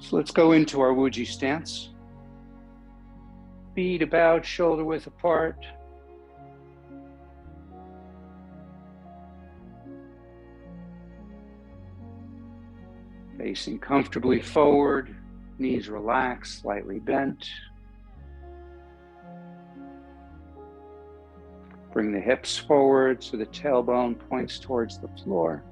So let's go into our Wuji stance. Feet about, shoulder width apart. Facing comfortably forward, knees relaxed, slightly bent. Bring the hips forward so the tailbone points towards the floor.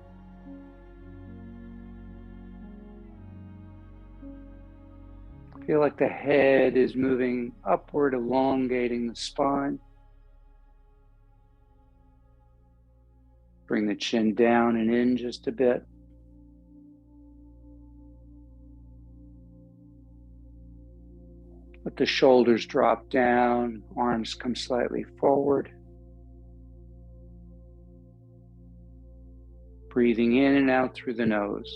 Feel like the head is moving upward, elongating the spine. Bring the chin down and in just a bit. Let the shoulders drop down, arms come slightly forward. Breathing in and out through the nose.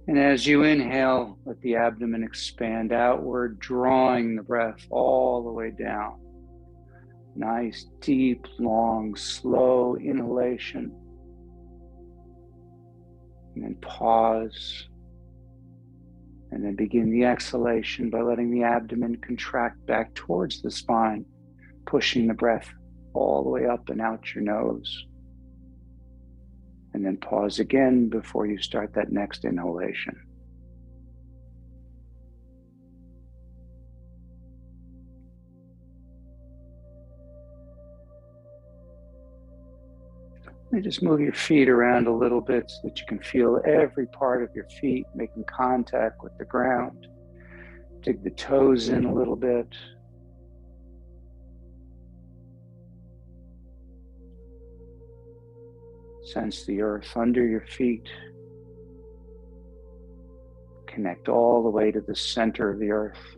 And as you inhale, let the abdomen expand outward, drawing the breath all the way down. Nice, deep, long, slow inhalation. And then pause. And then begin the exhalation by letting the abdomen contract back towards the spine, pushing the breath all the way up and out your nose. And then pause again before you start that next inhalation. And just move your feet around a little bit so that you can feel every part of your feet making contact with the ground. Dig the toes in a little bit. Sense the earth under your feet. Connect all the way to the center of the earth.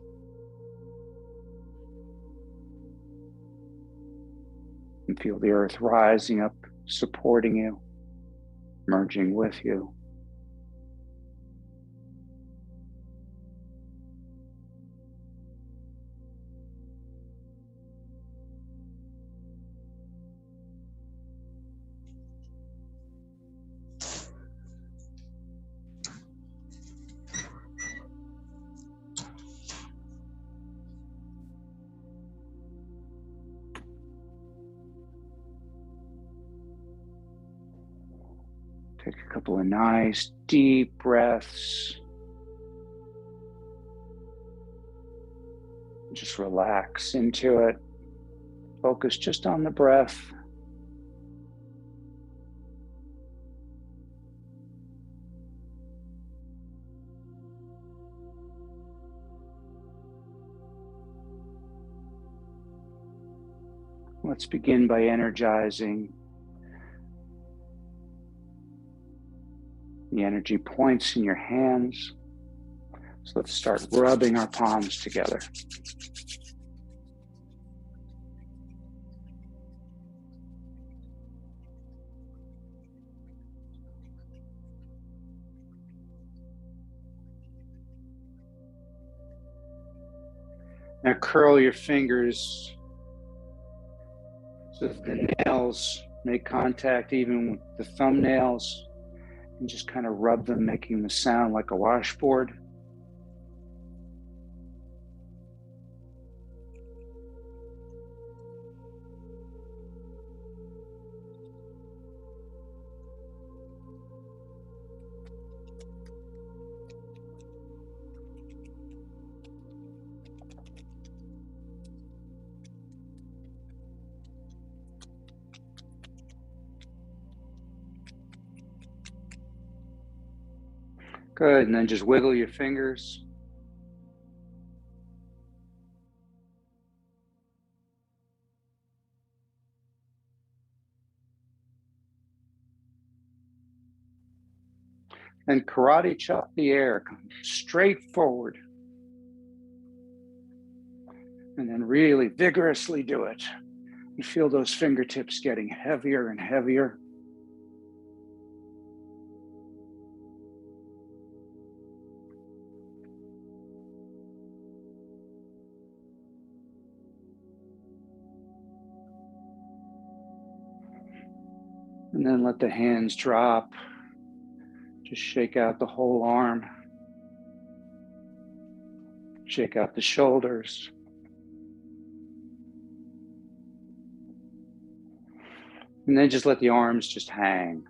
And feel the earth rising up, supporting you, merging with you. Take a couple of nice, deep breaths. Just relax into it. Focus just on the breath. Let's begin by energizing the energy points in your hands. So let's start rubbing our palms together. Now curl your fingers so that the nails make contact even with the thumbnails, and just kind of rub them, making the sound like a washboard. Good, and then just wiggle your fingers. And karate chop the air, come straight forward. And then really vigorously do it. You feel those fingertips getting heavier and heavier. And then let the hands drop. Just shake out the whole arm. Shake out the shoulders. And then just let the arms just hang.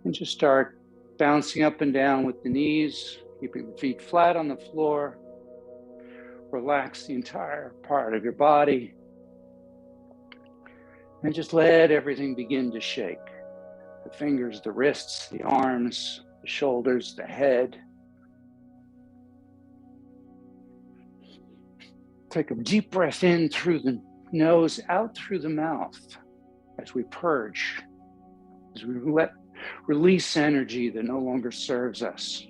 And just start bouncing up and down with the knees, keeping the feet flat on the floor. Relax the entire part of your body. And just let everything begin to shake. The fingers, the wrists, the arms, the shoulders, the head. Take a deep breath in through the nose, out through the mouth as we purge, as we release energy that no longer serves us.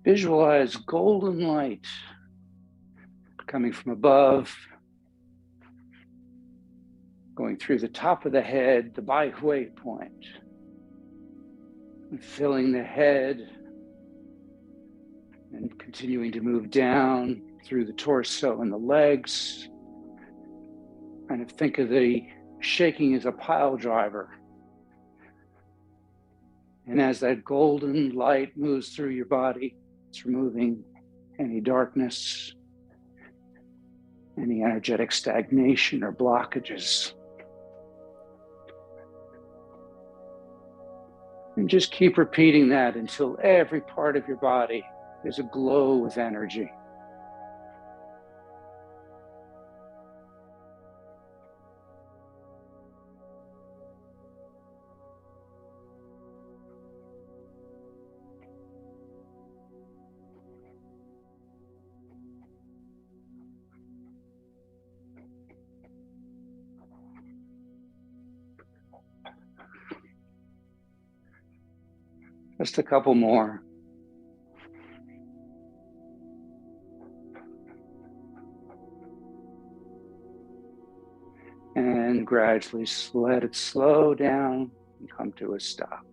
Visualize golden light coming from above, going through the top of the head, the Bai Hui point, and filling the head and continuing to move down through the torso and the legs. And think of the shaking as a pile driver. And as that golden light moves through your body, it's removing any darkness, any energetic stagnation or blockages. And just keep repeating that until every part of your body is aglow with energy. Just a couple more. And gradually let it slow down and come to a stop.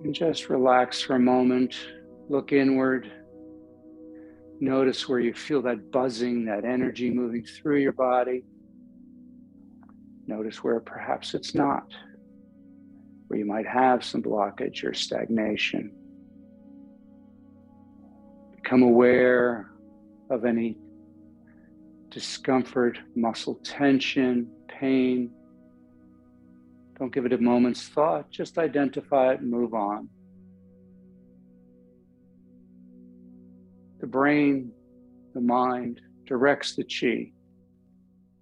And just relax for a moment, look inward. Notice where you feel that buzzing, that energy moving through your body. Notice where perhaps it's not, where you might have some blockage or stagnation. Become aware of any discomfort, muscle tension, pain. Don't give it a moment's thought, just identify it and move on. The brain, the mind directs the chi.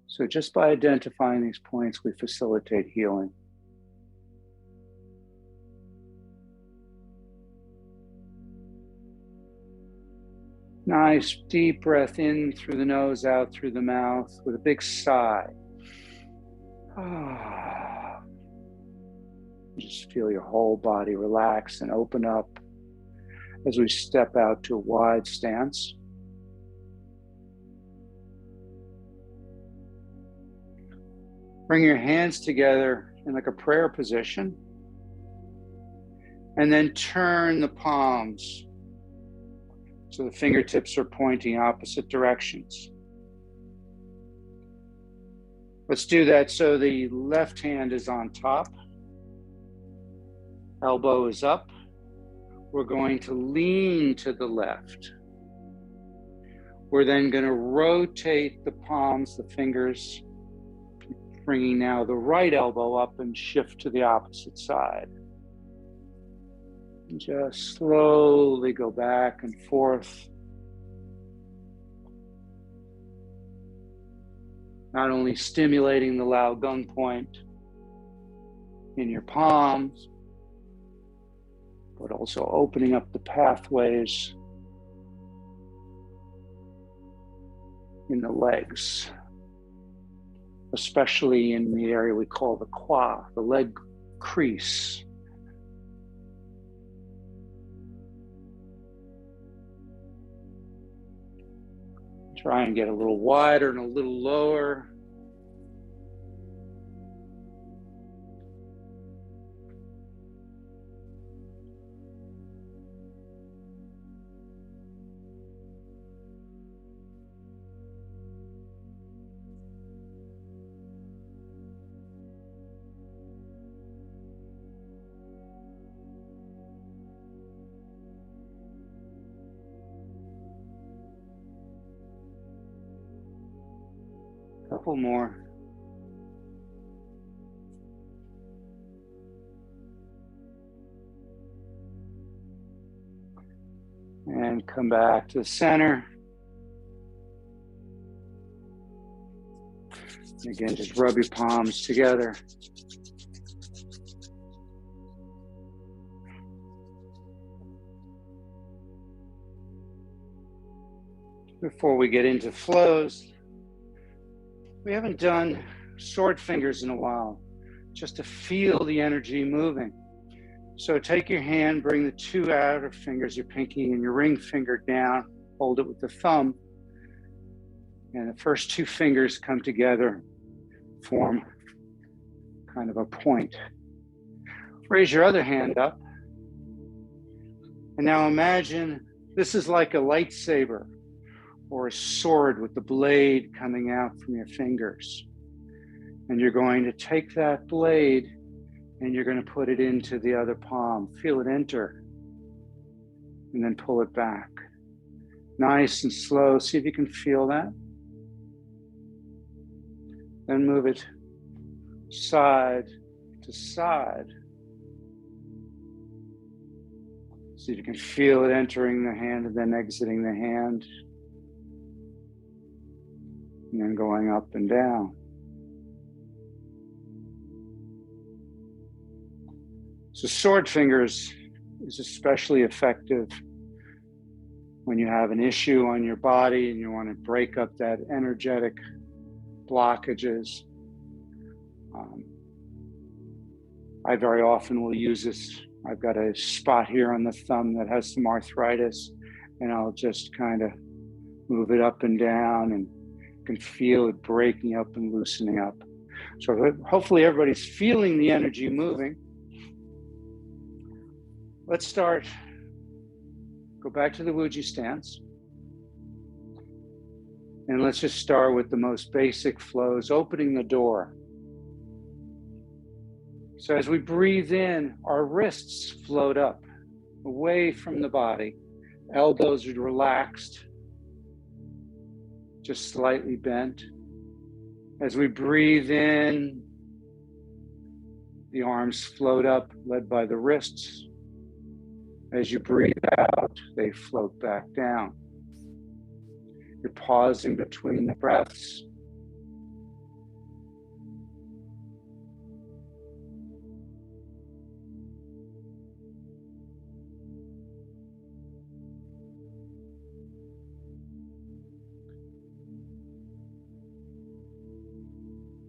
So just by identifying these points, we facilitate healing. Nice deep breath in through the nose, out through the mouth with a big sigh. Just feel your whole body relax and open up as we step out to a wide stance. Bring your hands together in like a prayer position, and then turn the palms so the fingertips are pointing opposite directions. Let's do that so the left hand is on top, elbow is up. We're going to lean to the left. We're then going to rotate the palms, the fingers, bringing now the right elbow up and shift to the opposite side. And just slowly go back and forth. Not only stimulating the Lao Gung point in your palms, but also opening up the pathways in the legs, especially in the area we call the qua, the leg crease. Try and get a little wider and a little lower. Couple more. And come back to the center. Again, just rub your palms together. Before we get into flows, we haven't done sword fingers in a while, just to feel the energy moving. So take your hand, bring the two outer fingers, your pinky and your ring finger down, hold it with the thumb, and the first two fingers come together, form kind of a point. Raise your other hand up, and now imagine this is like a lightsaber or a sword with the blade coming out from your fingers. And you're going to take that blade and you're going to put it into the other palm. Feel it enter. And then pull it back. Nice and slow. See if you can feel that. Then move it side to side. See if you can feel it entering the hand and then exiting the hand. And then going up and down. So sword fingers is especially effective when you have an issue on your body and you want to break up that energetic blockages. I very often will use this. I've got a spot here on the thumb that has some arthritis, and I'll just kind of move it up and down, and you can feel it breaking up and loosening up. So hopefully everybody's feeling the energy moving. Let's start. Go back to the Wuji stance. And let's just start with the most basic flows, opening the door. So as we breathe in, our wrists float up, away from the body. Elbows are relaxed, just slightly bent. As we breathe in, the arms float up, led by the wrists. As you breathe out, they float back down. You're pausing between the breaths.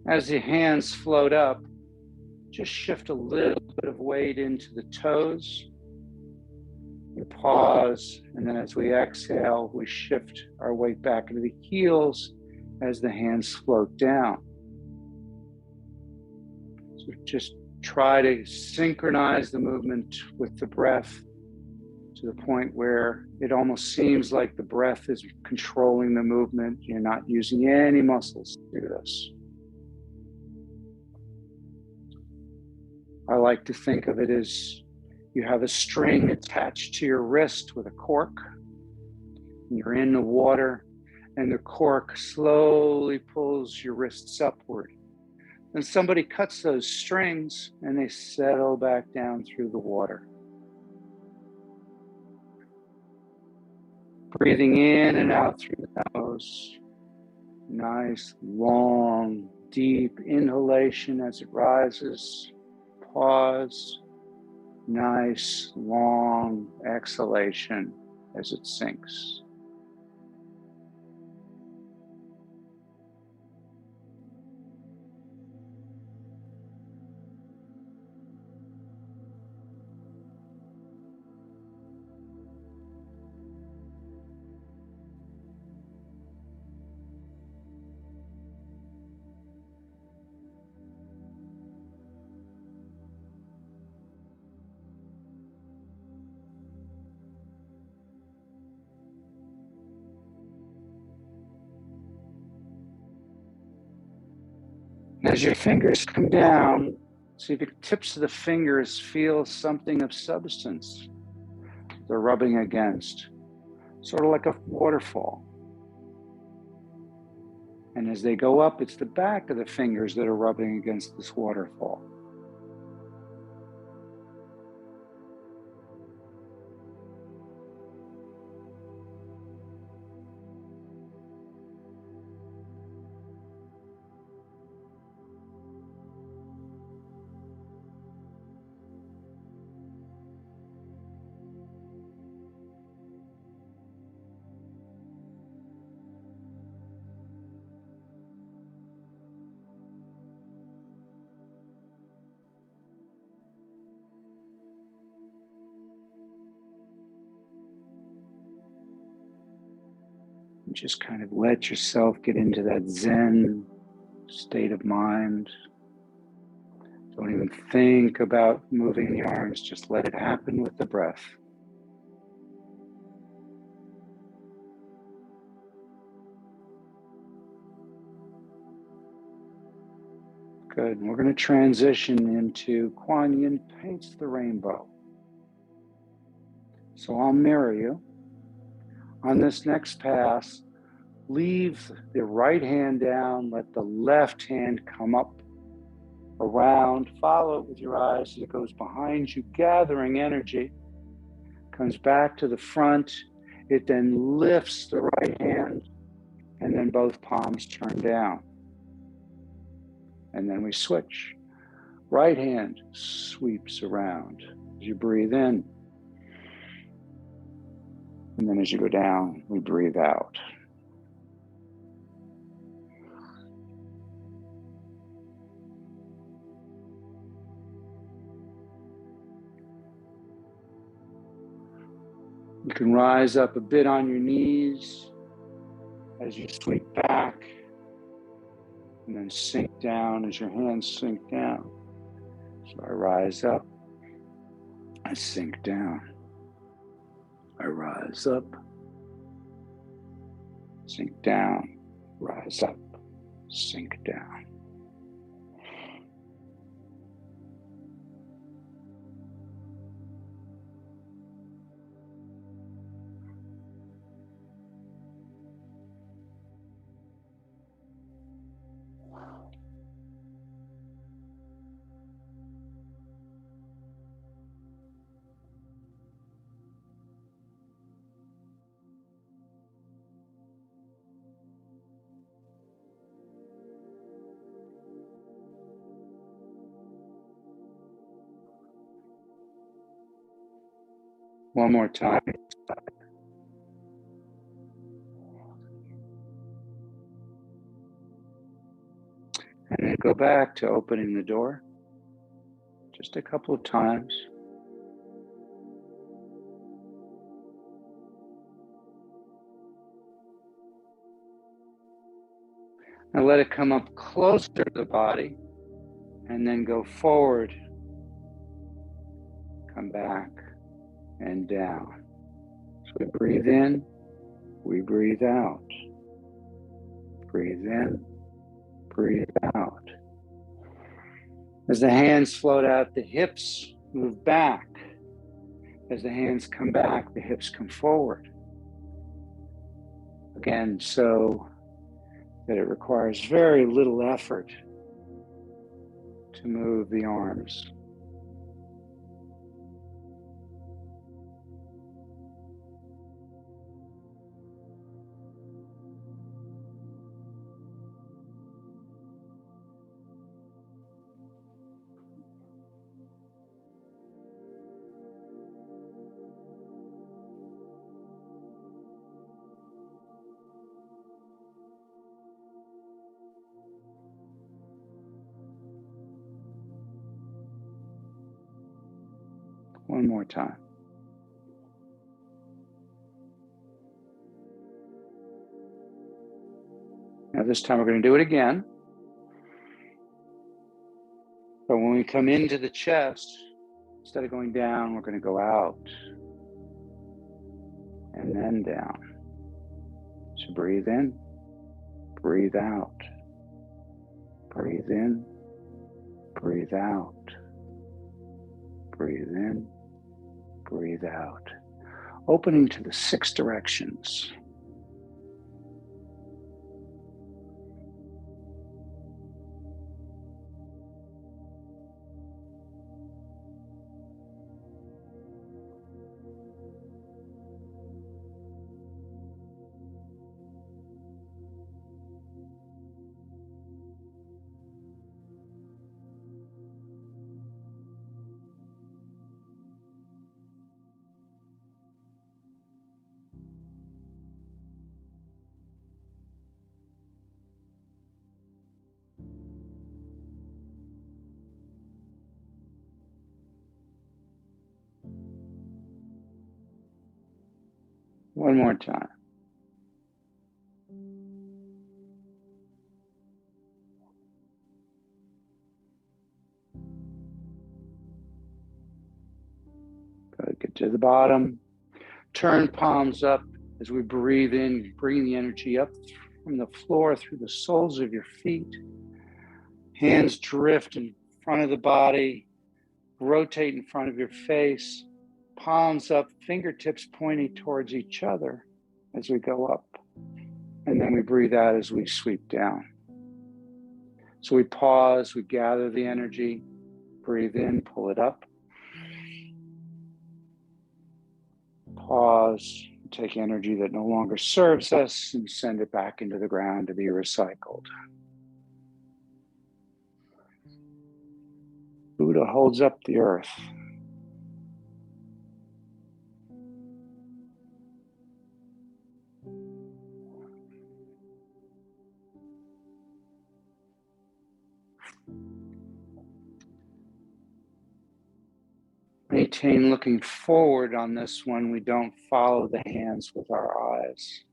As the hands float up, just shift a little bit of weight into the toes. We pause, and then as we exhale, we shift our weight back into the heels as the hands float down. So just try to synchronize the movement with the breath to the point where it almost seems like the breath is controlling the movement. You're not using any muscles to do this. I like to think of it as you have a string attached to your wrist with a cork. You're in the water, and the cork slowly pulls your wrists upward. Then somebody cuts those strings, and they settle back down through the water. Breathing in and out through the nose. Nice, long, deep inhalation as it rises. Pause. Nice, long exhalation as it sinks. As your fingers come down, see if the tips of the fingers feel something of substance they're rubbing against, sort of like a waterfall. And as they go up, it's the back of the fingers that are rubbing against this waterfall. Just kind of let yourself get into that Zen state of mind. Don't even think about moving the arms, just let it happen with the breath. Good. And we're going to transition into Kuan Yin paints the rainbow. So I'll mirror you. On this next pass, leave the right hand down, let the left hand come up, around, follow it with your eyes as it goes behind you, gathering energy, comes back to the front, it then lifts the right hand, and then both palms turn down. And then we switch. Right hand sweeps around as you breathe in. And then as you go down, we breathe out. You can rise up a bit on your knees as you sweep back, and then sink down as your hands sink down. So I rise up, I sink down. I rise up, sink down, rise up, sink down. One more time. And then go back to opening the door just a couple of times. Now let it come up closer to the body and then go forward, come back and down. So we breathe in, we breathe out. Breathe in, breathe out. As the hands float out, the hips move back. As the hands come back, the hips come forward. Again, so that it requires very little effort to move the arms. One more time. Now this time we're going to do it again. But when we come into the chest, instead of going down, we're going to go out and then down. So breathe in, breathe out. Breathe in, breathe out. Breathe in, breathe out. Opening to the 6 directions. One more time. Good. Get to the bottom. Turn palms up as we breathe in, bring the energy up from the floor through the soles of your feet. Hands drift in front of the body, rotate in front of your face, palms up, fingertips pointing towards each other as we go up. And then we breathe out as we sweep down. So we pause, we gather the energy, breathe in, pull it up. Pause, take energy that no longer serves us and send it back into the ground to be recycled. Buddha holds up the earth. Maintain looking forward on this one. We don't follow the hands with our eyes.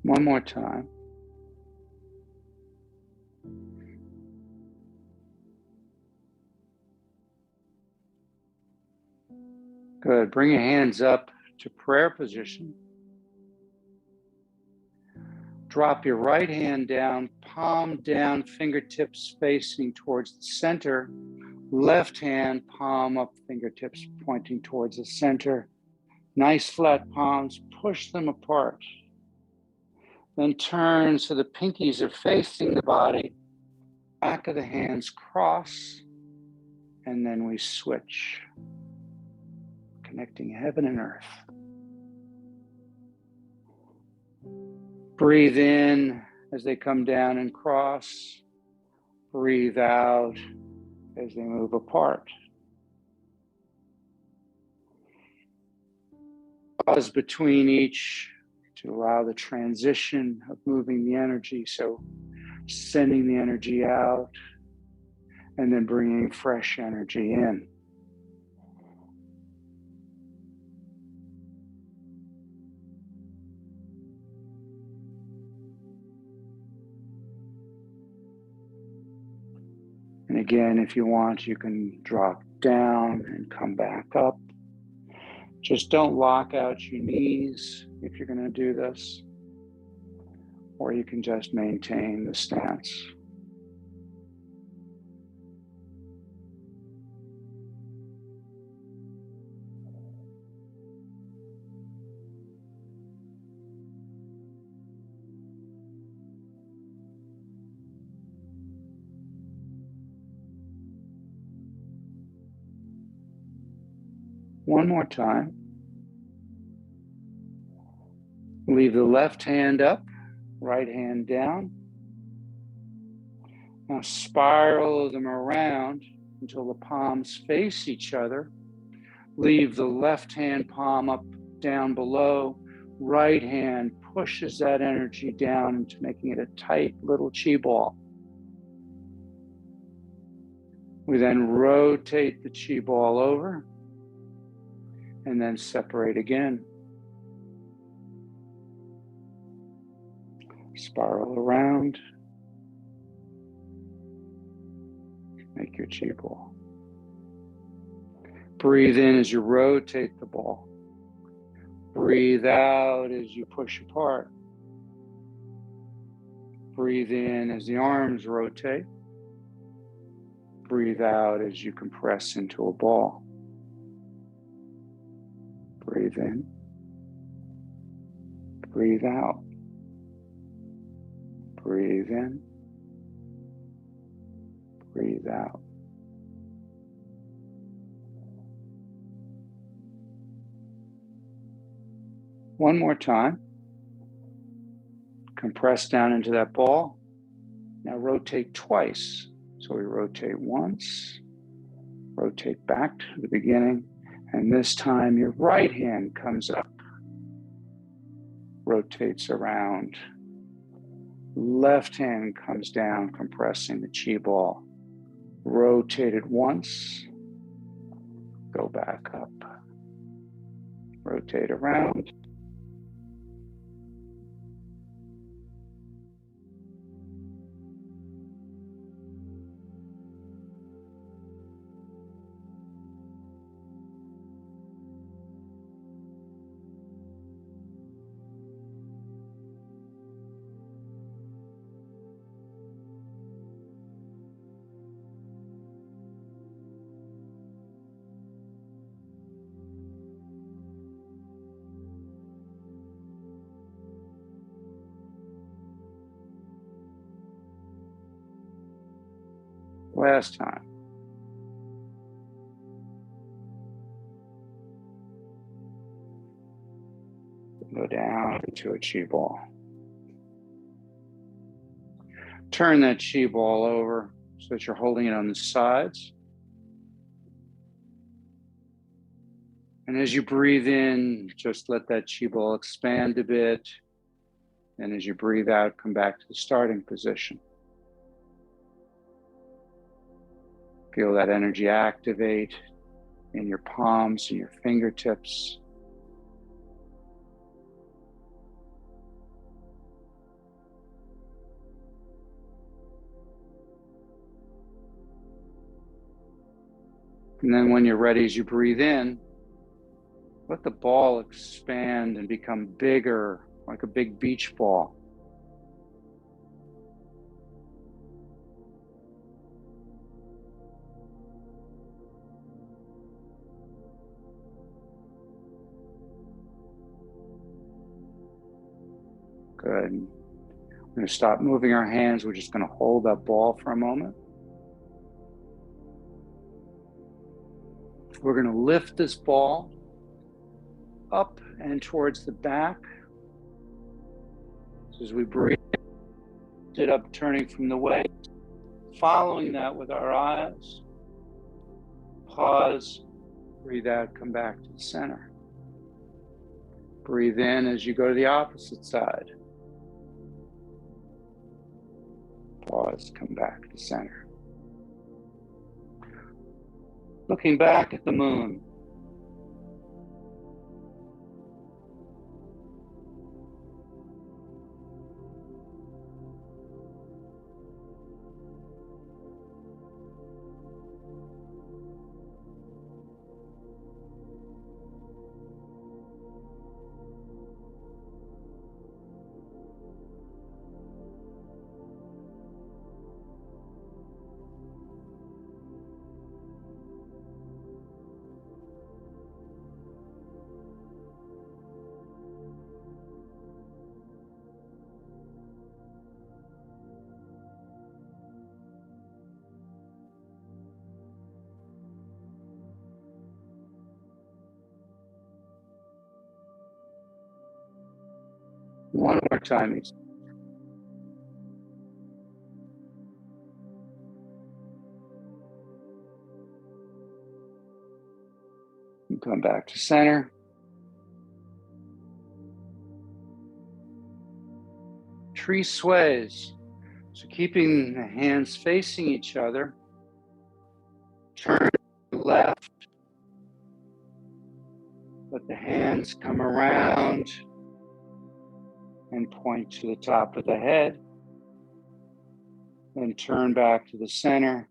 One more time. Good. Bring your hands up to prayer position. Drop your right hand down, palm down, fingertips facing towards the center. Left hand, palm up, fingertips pointing towards the center. Nice flat palms, push them apart. Then turn so the pinkies are facing the body. Back of the hands cross, and then we switch. Connecting heaven and earth. Breathe in as they come down and cross. Breathe out as they move apart. Pause between each to allow the transition of moving the energy. So sending the energy out and then bringing fresh energy in. And again, if you want, you can drop down and come back up. Just don't lock out your knees if you're going to do this, or you can just maintain the stance. One more time. Leave the left hand up, right hand down. Now spiral them around until the palms face each other. Leave the left hand palm up, down below. Right hand pushes that energy down into making it a tight little chi ball. We then rotate the chi ball over and then separate again. Spiral around. Make your chi ball. Breathe in as you rotate the ball. Breathe out as you push apart. Breathe in as the arms rotate. Breathe out as you compress into a ball. Breathe in. Breathe out. Breathe in. Breathe out. One more time. Compress down into that ball. Now rotate twice. So we rotate once, rotate back to the beginning, and this time your right hand comes up, rotates around. Left hand comes down, compressing the chi ball. Rotate it once, go back up. Rotate around. Last time. Go down into a chi ball. Turn that chi ball over so that you're holding it on the sides. And as you breathe in, just let that chi ball expand a bit. And as you breathe out, come back to the starting position. Feel that energy activate in your palms and your fingertips. And then when you're ready, as you breathe in, let the ball expand and become bigger, like a big beach ball. Good. We're going to stop moving our hands. We're just going to hold that ball for a moment. We're going to lift this ball up and towards the back. So as we breathe it up, turning from the waist, following that with our eyes. Pause, breathe out, come back to the center. Breathe in as you go to the opposite side. Pause, come back to center. Looking back at the moon. One more time. You come back to center. Tree sways. So keeping the hands facing each other. Turn left. Let the hands come around and point to the top of the head. Then turn back to the center.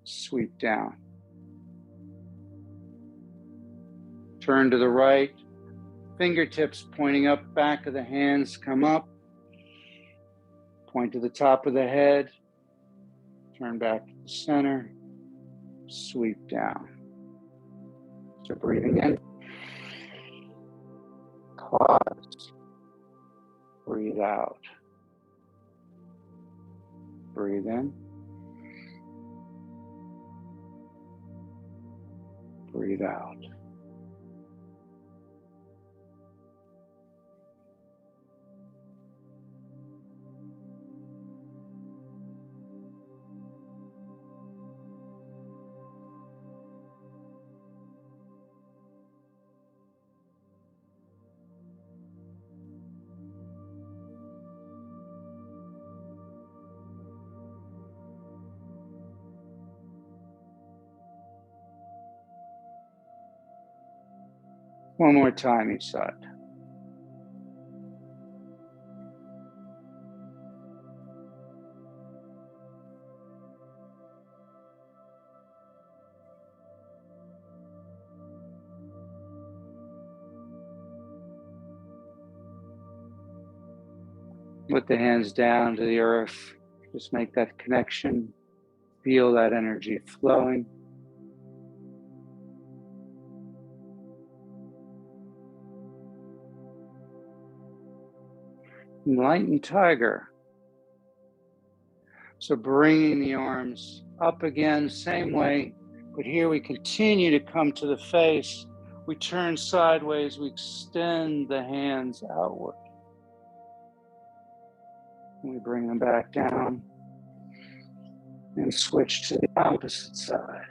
Sweep down. Turn to the right. Fingertips pointing up, back of the hands come up. Point to the top of the head. Turn back to the center. Sweep down. So breathing in. Pause. Breathe out. Breathe in. Breathe out. One more time each side. Put the hands down to the earth. Just make that connection. Feel that energy flowing. Enlightened tiger. So bringing the arms up again, same way, but here we continue to come to the face. We turn sideways, we extend the hands outward. And we bring them back down and switch to the opposite side.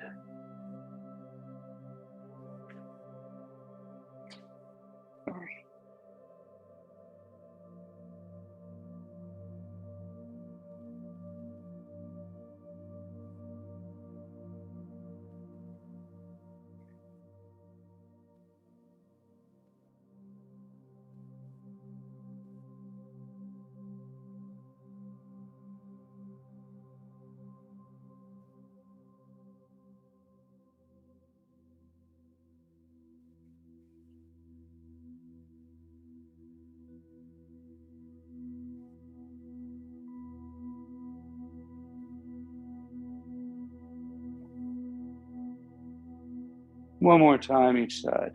One more time each side.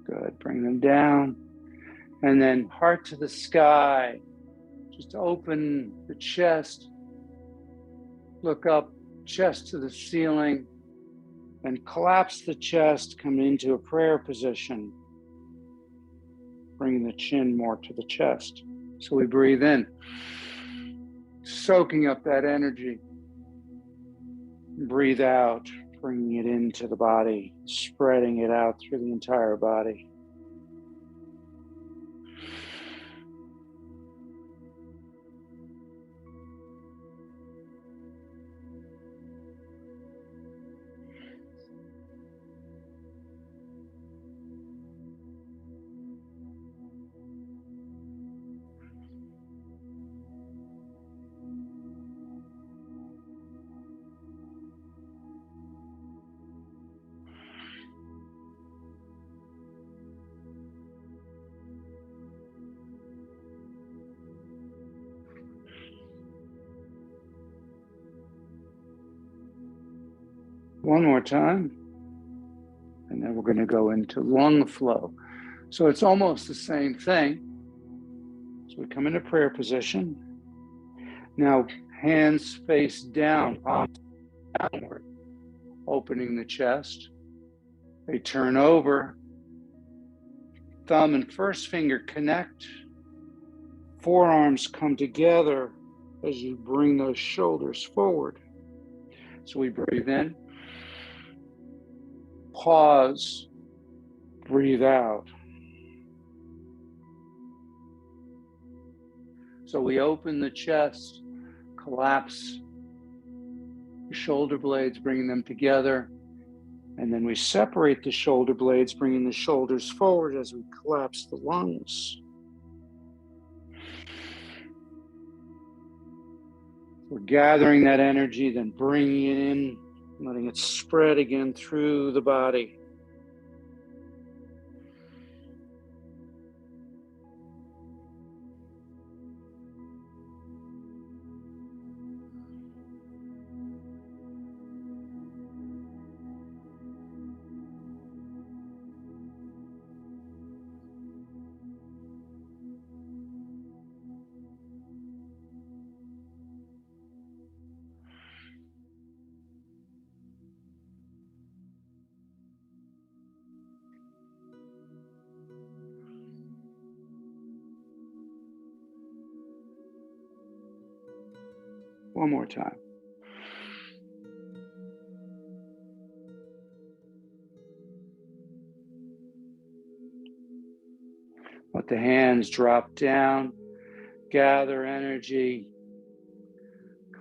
Good, bring them down. And then heart to the sky. Just open the chest. Look up, chest to the ceiling. And collapse the chest, come into a prayer position. Bringing the chin more to the chest. So we breathe in, soaking up that energy. Breathe out, bringing it into the body, spreading it out through the entire body. One more time. And then we're going to go into lung flow. So it's almost the same thing. So we come into prayer position. Now hands face down, palms downward, opening the chest. They turn over. Thumb and first finger connect. Forearms come together as you bring those shoulders forward. So we breathe in. Pause. Breathe out. So we open the chest, collapse the shoulder blades, bringing them together. And then we separate the shoulder blades, bringing the shoulders forward as we collapse the lungs. We're gathering that energy, then bringing it in, letting it spread again through the body. One more time. Let the hands drop down. gather energy,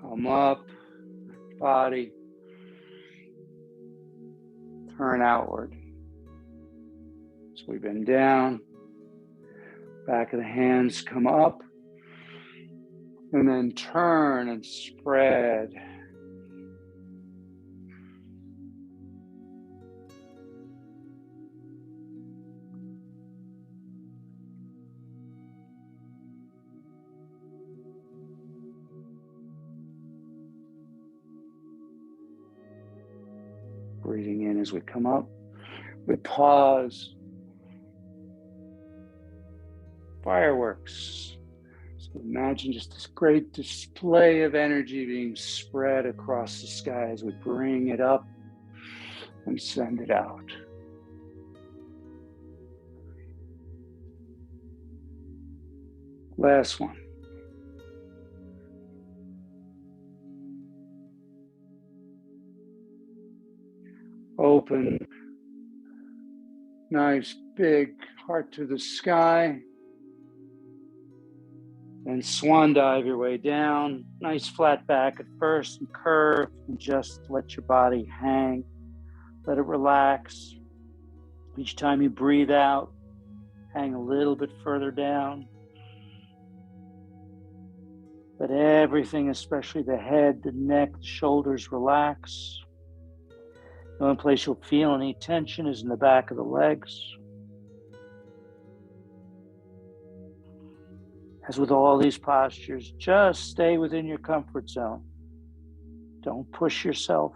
come up, body, turn outward. So we bend down, back of the hands come up, and then turn and spread. Breathing in as we come up. We pause. Fireworks. So imagine just this great display of energy being spread across the sky as we bring it up and send it out. Last one. Open, nice big heart to the sky. Then swan dive your way down. Nice flat back at first and curve, and just let your body hang. Let it relax. Each time you breathe out, hang a little bit further down. Let everything, especially the head, the neck, the shoulders, relax. The only place you'll feel any tension is in the back of the legs. As with all these postures, just stay within your comfort zone. Don't push yourself.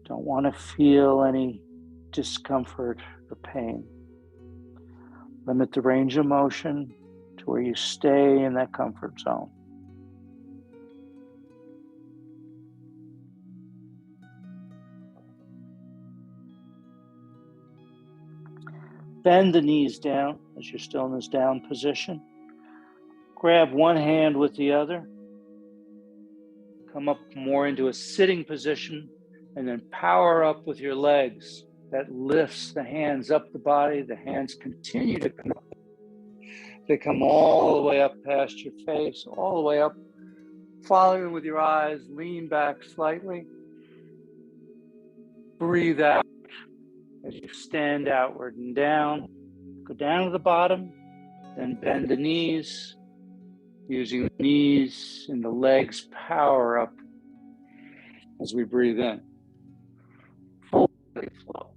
Don't want to feel any discomfort or pain. Limit the range of motion to where you stay in that comfort zone. Bend the knees down as you're still in this down position. Grab one hand with the other. Come up more into a sitting position and then power up with your legs. That lifts the hands up the body. The hands continue to come up. They come all the way up past your face, all the way up. Following with your eyes, lean back slightly. Breathe out as you stand outward and down. Go down to the bottom, then bend the knees. Using the knees and the legs power up as we breathe in. Fully flow.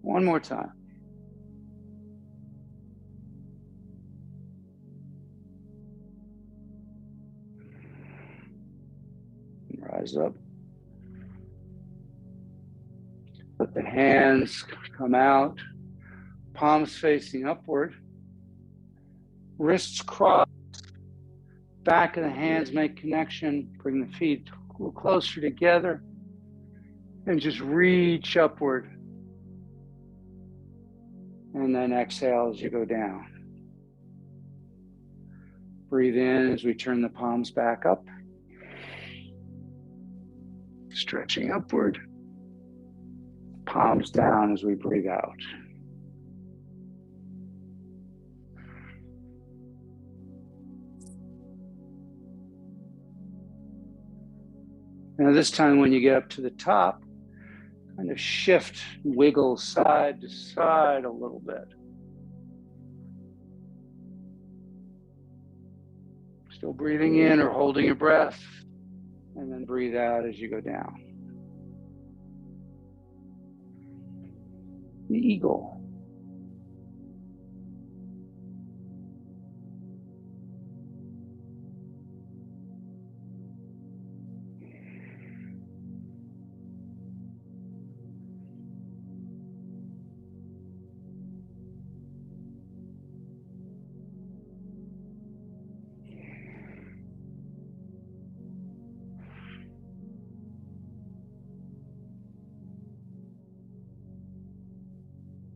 One more time. Rise up. Let the hands come out, palms facing upward, wrists crossed, back of the hands make connection, bring the feet a little closer together, and just reach upward. And then exhale as you go down. Breathe in as we turn the palms back up. Stretching upward. Palms down as we breathe out. Now this time when you get up to the top, kind of shift, wiggle side to side a little bit. Still breathing in or holding your breath, and then breathe out as you go down. The eagle.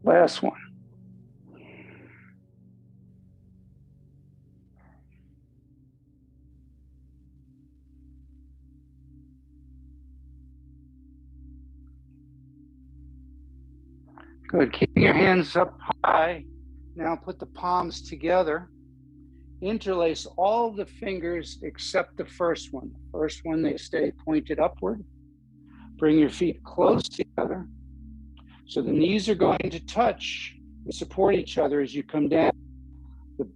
Last one. Good. Keeping your hands up high. Now put the palms together. Interlace all the fingers except the first one. The first one, they stay pointed upward. Bring your feet close together. So the knees are going to touch and support each other as you come down. The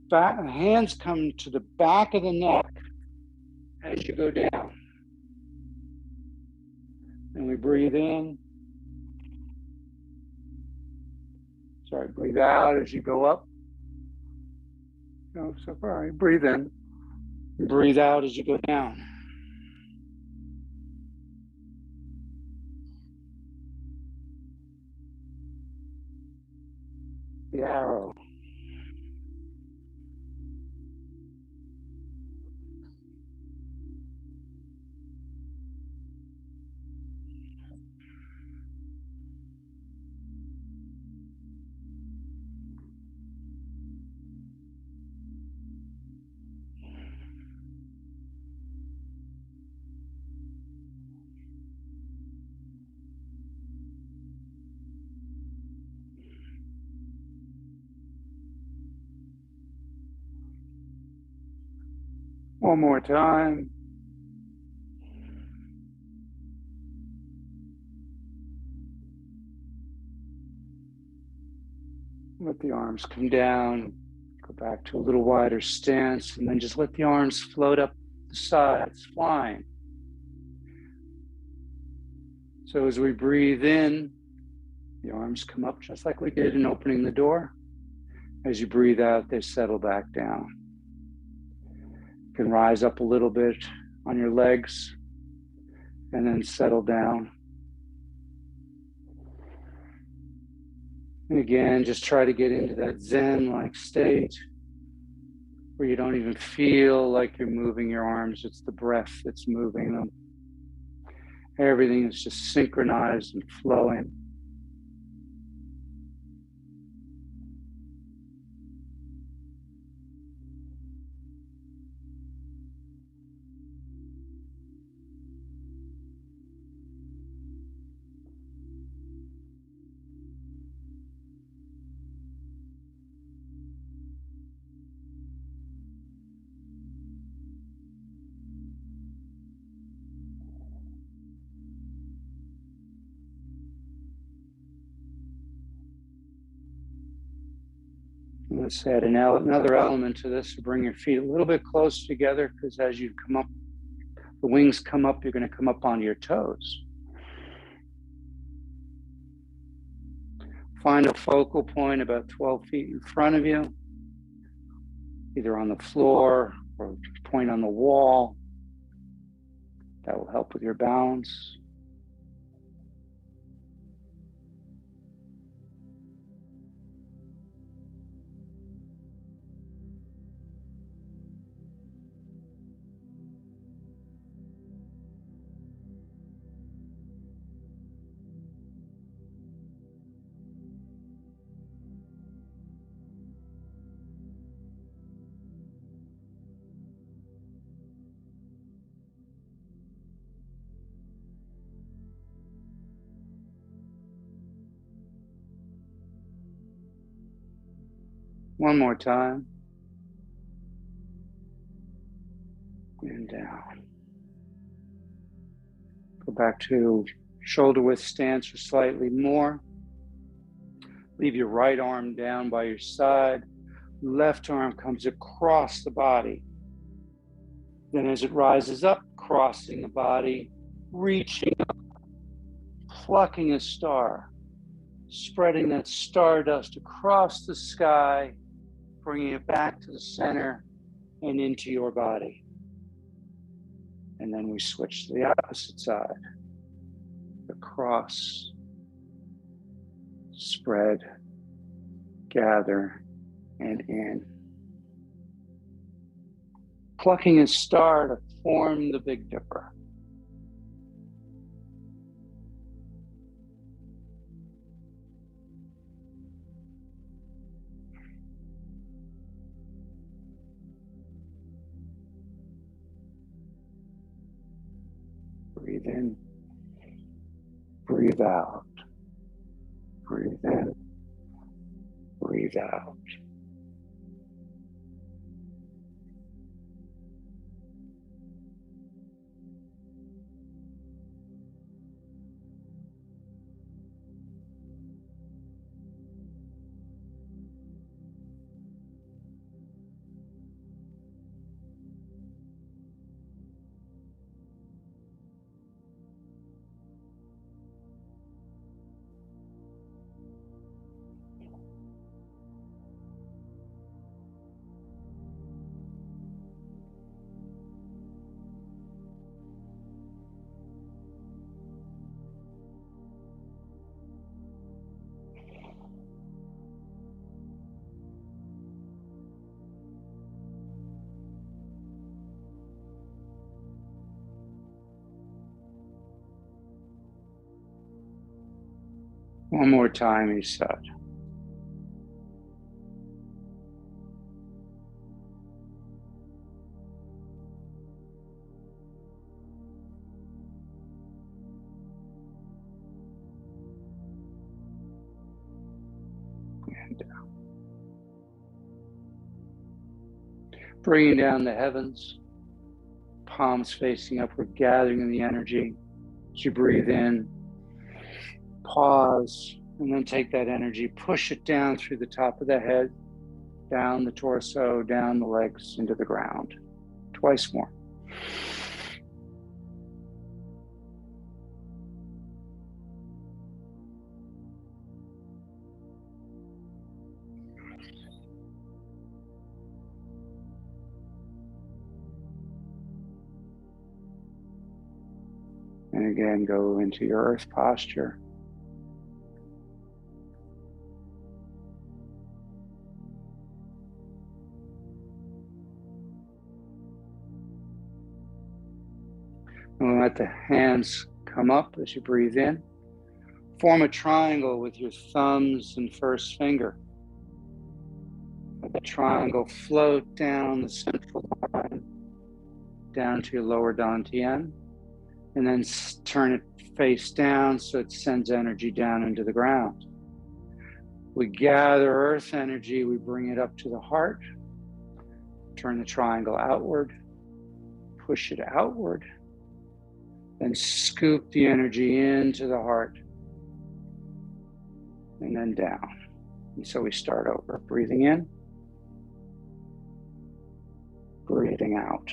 hands come to the back of the neck as you go down. And we breathe in. Breathe out as you go up. No, so far. Breathe in. Breathe out as you go down. The arrow. One more time. Let the arms come down. Go back to a little wider stance, and then just let the arms float up the sides, flying. So as we breathe in, the arms come up just like we did in opening the door. As you breathe out, they settle back down. You can rise up a little bit on your legs and then settle down. And again, just try to get into that Zen-like state where you don't even feel like you're moving your arms. It's the breath that's moving them. Everything is just synchronized and flowing. Let's add another element to this. Bring your feet a little bit closer together, because as you come up, the wings come up, you're going to come up onto your toes. Find a focal point about 12 feet in front of you, either on the floor or point on the wall. That will help with your balance. One more time. And down. Go back to shoulder width stance or slightly more. Leave your right arm down by your side. Left arm comes across the body. Then as it rises up, crossing the body, reaching up, plucking a star, spreading that stardust across the sky, bringing it back to the center and into your body. And then we switch to the opposite side. Across, spread, gather, and in. Plucking a star to form the Big Dipper. Breathe in, breathe out, breathe in, breathe out. One more time, he said. And down. Bringing down the heavens, palms facing upward, gathering in the energy. As you breathe in, pause, and then take that energy, push it down through the top of the head, down the torso, down the legs, into the ground. Twice more. And again, go into your earth posture. And let the hands come up as you breathe in. Form a triangle with your thumbs and first finger. Let the triangle float down the central line, down to your lower dantian, and then turn it face down so it sends energy down into the ground. We gather earth energy, we bring it up to the heart, turn the triangle outward, push it outward, then scoop the energy into the heart, and then down. And so we start over, breathing in, breathing out.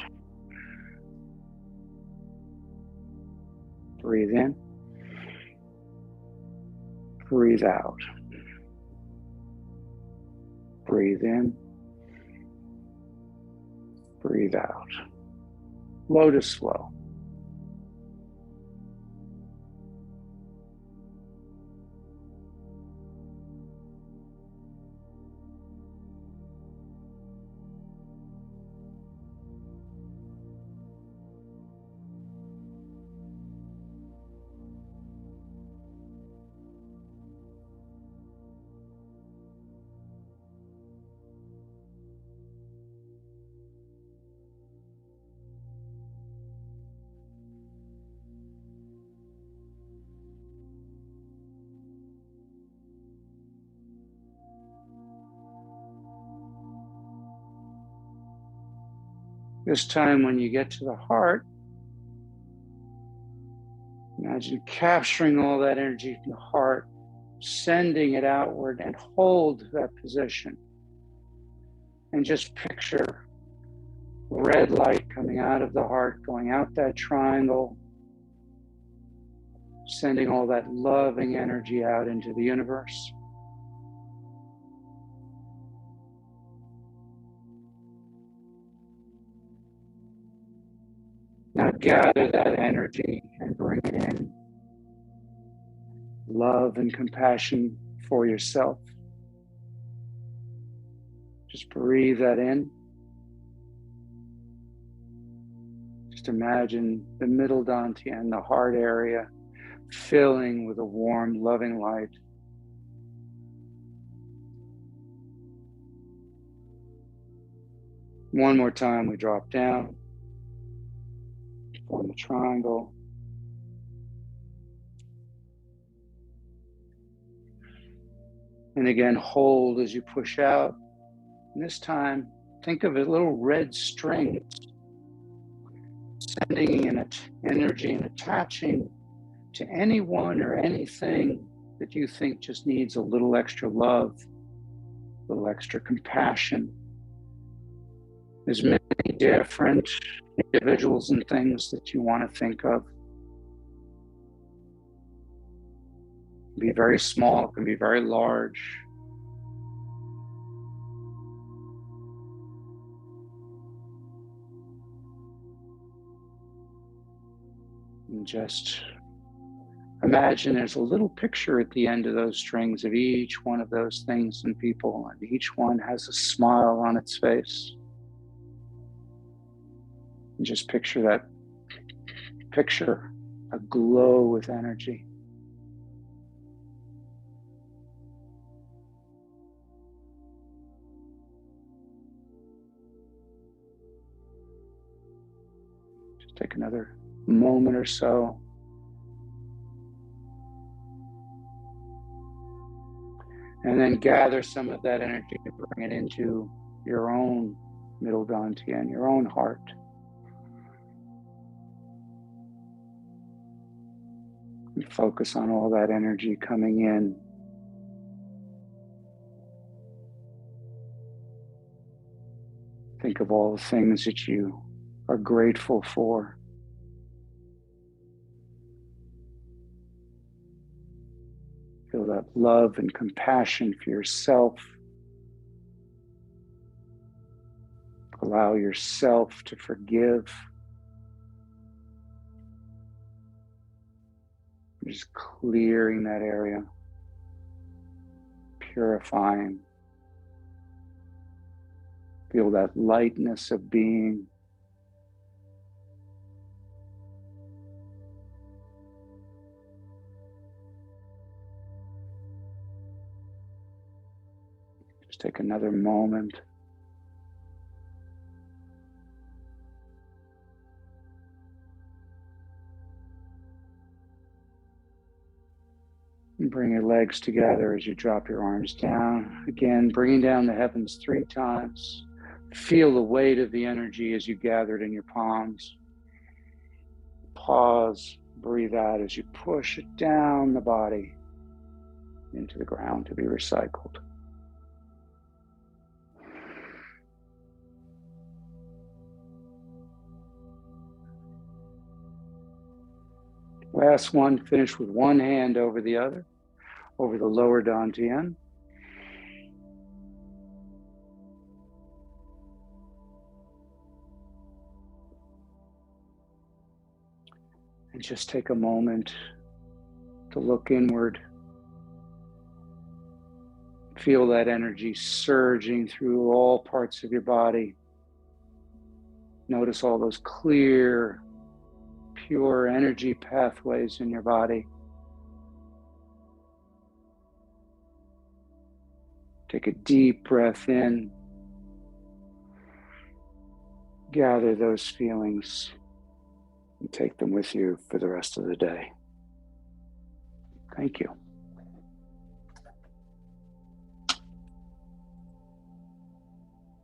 Breathe in, breathe out. Breathe in, breathe out. Lotus flow. This time when you get to the heart, Imagine capturing all that energy from the heart, sending it outward, and hold that position. And just picture red light coming out of the heart, going out that triangle, sending all that loving energy out into the universe. Now gather that energy and bring it in. Love and compassion for yourself. Just breathe that in. Just imagine the middle dantian, the heart area, filling with a warm, loving light. One more time, we drop down, form a triangle. And again, hold as you push out. And this time, think of a little red string, sending in energy and attaching to anyone or anything that you think just needs a little extra love, a little extra compassion. There's many different individuals and things that you want to think of. It can be very small, it can be very large. And just imagine there's a little picture at the end of those strings of each one of those things and people, and each one has a smile on its face. And just picture that picture aglow with energy. Just take another moment or so. And then gather some of that energy and bring it into your own middle dantian, your own heart. And focus on all that energy coming in. Think of all the things that you are grateful for. Feel that love and compassion for yourself. Allow yourself to forgive. Just clearing that area, purifying. Feel that lightness of being. Just take another moment. And bring your legs together as you drop your arms down. Again, bringing down the heavens 3 times. Feel the weight of the energy as you gather it in your palms. Pause, breathe out as you push it down the body into the ground to be recycled. Last one, finish with one hand over the other, over the lower dantian. And just take a moment to look inward. Feel that energy surging through all parts of your body. Notice all those clear, pure energy pathways in your body. Take a deep breath in. Gather those feelings and take them with you for the rest of the day. Thank you.